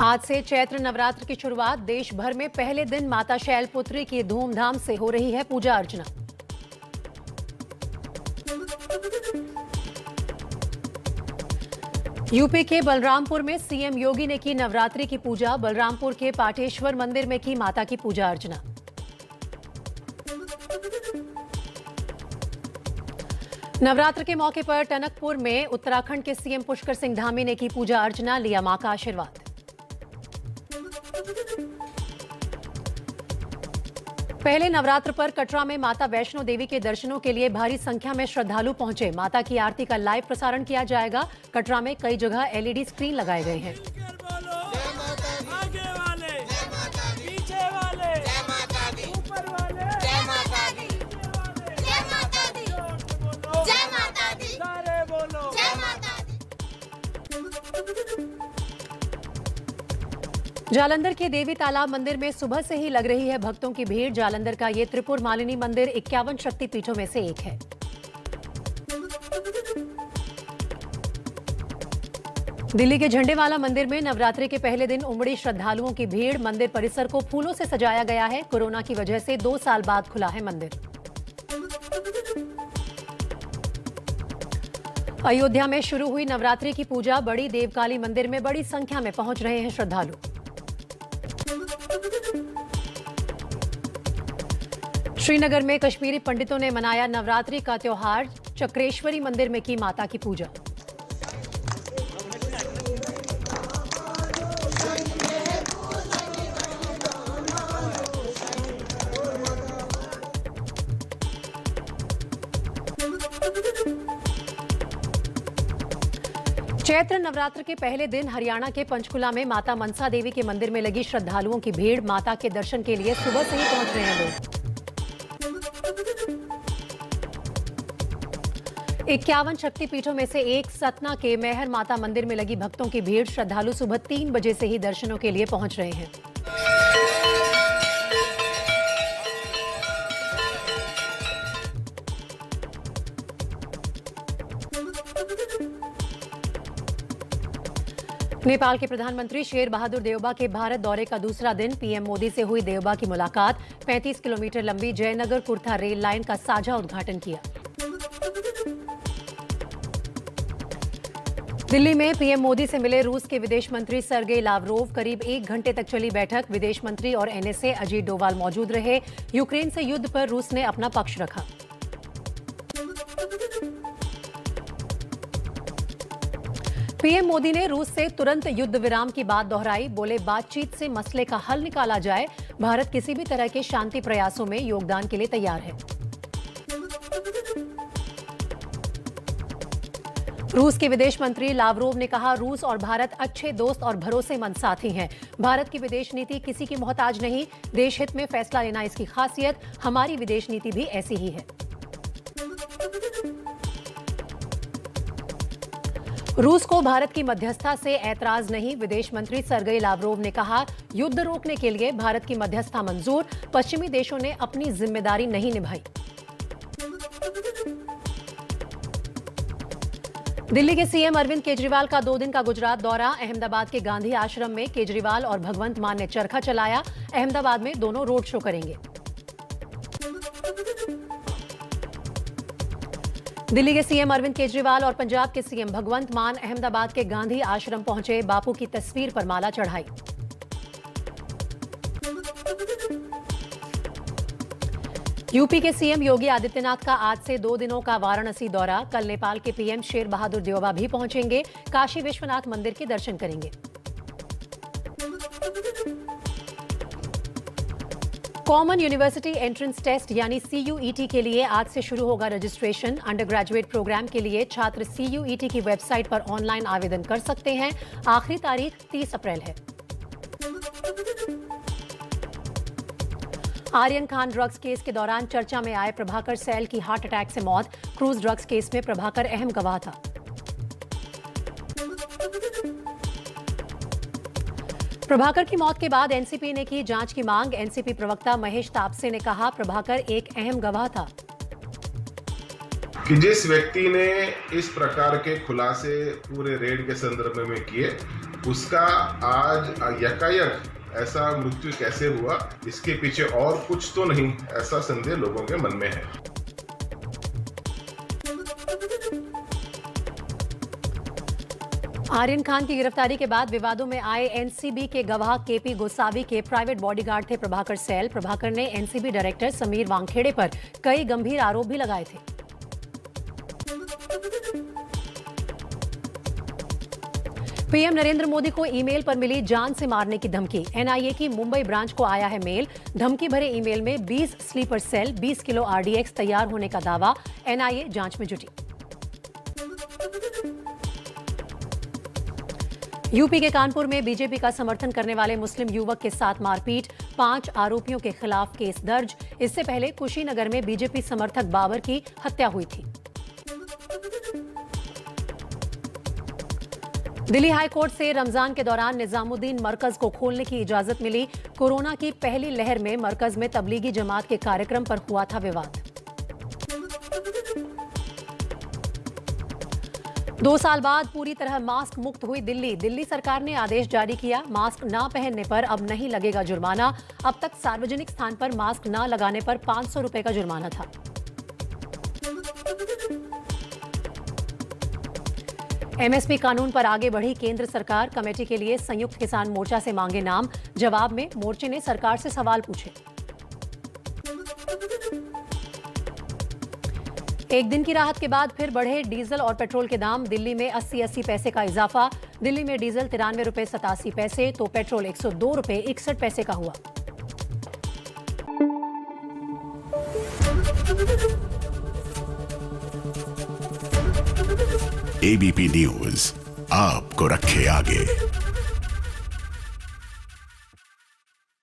आज से चैत्र नवरात्र की शुरुआत। देश भर में पहले दिन माता शैलपुत्री की धूमधाम से हो रही है पूजा अर्चना। यूपी के बलरामपुर में सीएम योगी ने की नवरात्रि की पूजा। बलरामपुर के पाटेश्वर मंदिर में की माता की पूजा अर्चना। नवरात्र के मौके पर टनकपुर में उत्तराखंड के सीएम पुष्कर सिंह धामी ने की पूजा अर्चना, लिया मां का आशीर्वाद। पहले नवरात्र पर कटरा में माता वैष्णो देवी के दर्शनों के लिए भारी संख्या में श्रद्धालु पहुंचे। माता की आरती का लाइव प्रसारण किया जाएगा। कटरा में कई जगह एलईडी स्क्रीन लगाए गए हैं। जालंधर के देवी तालाब मंदिर में सुबह से ही लग रही है भक्तों की भीड़। जालंधर का ये त्रिपुर मालिनी मंदिर 51 शक्तिपीठों में से एक है। दिल्ली के झंडेवाला मंदिर में नवरात्रि के पहले दिन उमड़ी श्रद्धालुओं की भीड़। मंदिर परिसर को फूलों से सजाया गया है। कोरोना की वजह से 2 साल बाद खुला है मंदिर। अयोध्या में शुरू हुई नवरात्रि की पूजा। बड़ी देवकाली मंदिर में बड़ी संख्या में पहुंच रहे हैं श्रद्धालु। श्रीनगर में कश्मीरी पंडितों ने मनाया नवरात्रि का त्योहार। चक्रेश्वरी मंदिर में की माता की पूजा। चैत्र नवरात्र के पहले दिन हरियाणा के पंचकुला में माता मनसा देवी के मंदिर में लगी श्रद्धालुओं की भीड़। माता के दर्शन के लिए सुबह से ही पहुंच रहे हैं लोग। 51 शक्तिपीठों में से एक सतना के मैहर माता मंदिर में लगी भक्तों की भीड़। श्रद्धालु सुबह 3 बजे से ही दर्शनों के लिए पहुंच रहे हैं। नेपाल के प्रधानमंत्री शेर बहादुर देउबा के भारत दौरे का दूसरा दिन। पीएम मोदी से हुई देउबा की मुलाकात। 35 किलोमीटर लंबी जयनगर कुर्था रेल लाइन का साझा उद्घाटन किया। दिल्ली में पीएम मोदी से मिले रूस के विदेश मंत्री सर्गेई लावरोव। करीब 1 घंटे तक चली बैठक। विदेश मंत्री और एनएसए अजीत डोवाल मौजूद रहे। यूक्रेन से युद्ध पर रूस ने अपना पक्ष रखा। पीएम मोदी ने रूस से तुरंत युद्ध विराम की बात दोहराई। बोले, बातचीत से मसले का हल निकाला जाए। भारत किसी भी तरह के शांति प्रयासों में योगदान के लिए तैयार है। रूस के विदेश मंत्री लावरोव ने कहा, रूस और भारत अच्छे दोस्त और भरोसेमंद साथी हैं। भारत की विदेश नीति किसी की मोहताज नहीं। देश हित में फैसला लेना इसकी खासियत। हमारी विदेश नीति भी ऐसी ही है। रूस को भारत की मध्यस्थता से ऐतराज नहीं। विदेश मंत्री सर्गेई लावरोव ने कहा, युद्ध रोकने के लिए भारत की मध्यस्थता मंजूर। पश्चिमी देशों ने अपनी जिम्मेदारी नहीं निभाई। दिल्ली के सीएम अरविंद केजरीवाल का 2 दिन का गुजरात दौरा। अहमदाबाद के गांधी आश्रम में केजरीवाल और भगवंत मान ने चरखा चलाया। अहमदाबाद में दोनों रोड शो करेंगे। दिल्ली के सीएम अरविंद केजरीवाल और पंजाब के सीएम भगवंत मान अहमदाबाद के गांधी आश्रम पहुंचे। बापू की तस्वीर पर माला चढ़ाई। यूपी के सीएम योगी आदित्यनाथ का आज से 2 दिनों का वाराणसी दौरा। कल नेपाल के पीएम शेर बहादुर देउबा भी पहुंचेंगे। काशी विश्वनाथ मंदिर के दर्शन करेंगे। कॉमन यूनिवर्सिटी एंट्रेंस टेस्ट यानी CUET के लिए आज से शुरू होगा रजिस्ट्रेशन। अंडर ग्रेजुएट प्रोग्राम के लिए छात्र CUET की वेबसाइट पर ऑनलाइन आवेदन कर सकते हैं। आखिरी तारीख 30 अप्रैल है। आर्यन खान ड्रग्स केस के दौरान चर्चा में आए प्रभाकर सैल की हार्ट अटैक से मौत। क्रूज ड्रग्स केस में प्रभाकर अहम गवाह था। प्रभाकर की मौत के बाद एनसीपी ने की जांच की मांग। एनसीपी प्रवक्ता महेश तापसे ने कहा, प्रभाकर एक अहम गवाह था। कि जिस व्यक्ति ने इस प्रकार के खुलासे पूरे रेड के संदर्भ में किए, उसका आज यकायक ऐसा मृत्यु कैसे हुआ, इसके पीछे और कुछ तो नहीं, ऐसा संदेह लोगों के मन में है। आर्यन खान की गिरफ्तारी के बाद विवादों में आए एनसीबी के गवाह केपी गोसावी के प्राइवेट बॉडीगार्ड थे प्रभाकर सैल। प्रभाकर ने एनसीबी डायरेक्टर समीर वानखेड़े पर कई गंभीर आरोप भी लगाए थे। पीएम नरेंद्र मोदी को ईमेल पर मिली जान से मारने की धमकी। एनआईए की मुंबई ब्रांच को आया है मेल। धमकी भरे ईमेल में 20 स्लीपर सेल, 20 किलो आरडीएक्स तैयार होने का दावा। एनआईए जांच में जुटी। यूपी के कानपुर में बीजेपी का समर्थन करने वाले मुस्लिम युवक के साथ मारपीट। 5 आरोपियों के खिलाफ केस दर्ज। इससे पहले कुशीनगर में बीजेपी समर्थक बाबर की हत्या हुई थी। दिल्ली हाई कोर्ट से रमजान के दौरान निजामुद्दीन मरकज को खोलने की इजाजत मिली। कोरोना की पहली लहर में मरकज में तबलीगी जमात के कार्यक्रम पर हुआ था विवाद। 2 साल बाद पूरी तरह मास्क मुक्त हुई दिल्ली। दिल्ली सरकार ने आदेश जारी किया, मास्क न पहनने पर अब नहीं लगेगा जुर्माना। अब तक सार्वजनिक स्थान पर मास्क न लगाने पर 500 रुपए का जुर्माना था। एमएसपी कानून पर आगे बढ़ी केंद्र सरकार। कमेटी के लिए संयुक्त किसान मोर्चा से मांगे नाम। जवाब में मोर्चे ने सरकार से सवाल पूछे। एक दिन की राहत के बाद फिर बढ़े डीजल और पेट्रोल के दाम। दिल्ली में 80 पैसे का इजाफा। दिल्ली में डीजल 93 रुपए 87 पैसे तो पेट्रोल 102 रुपए 61 पैसे का हुआ। एबीपी न्यूज आपको रखे आगे।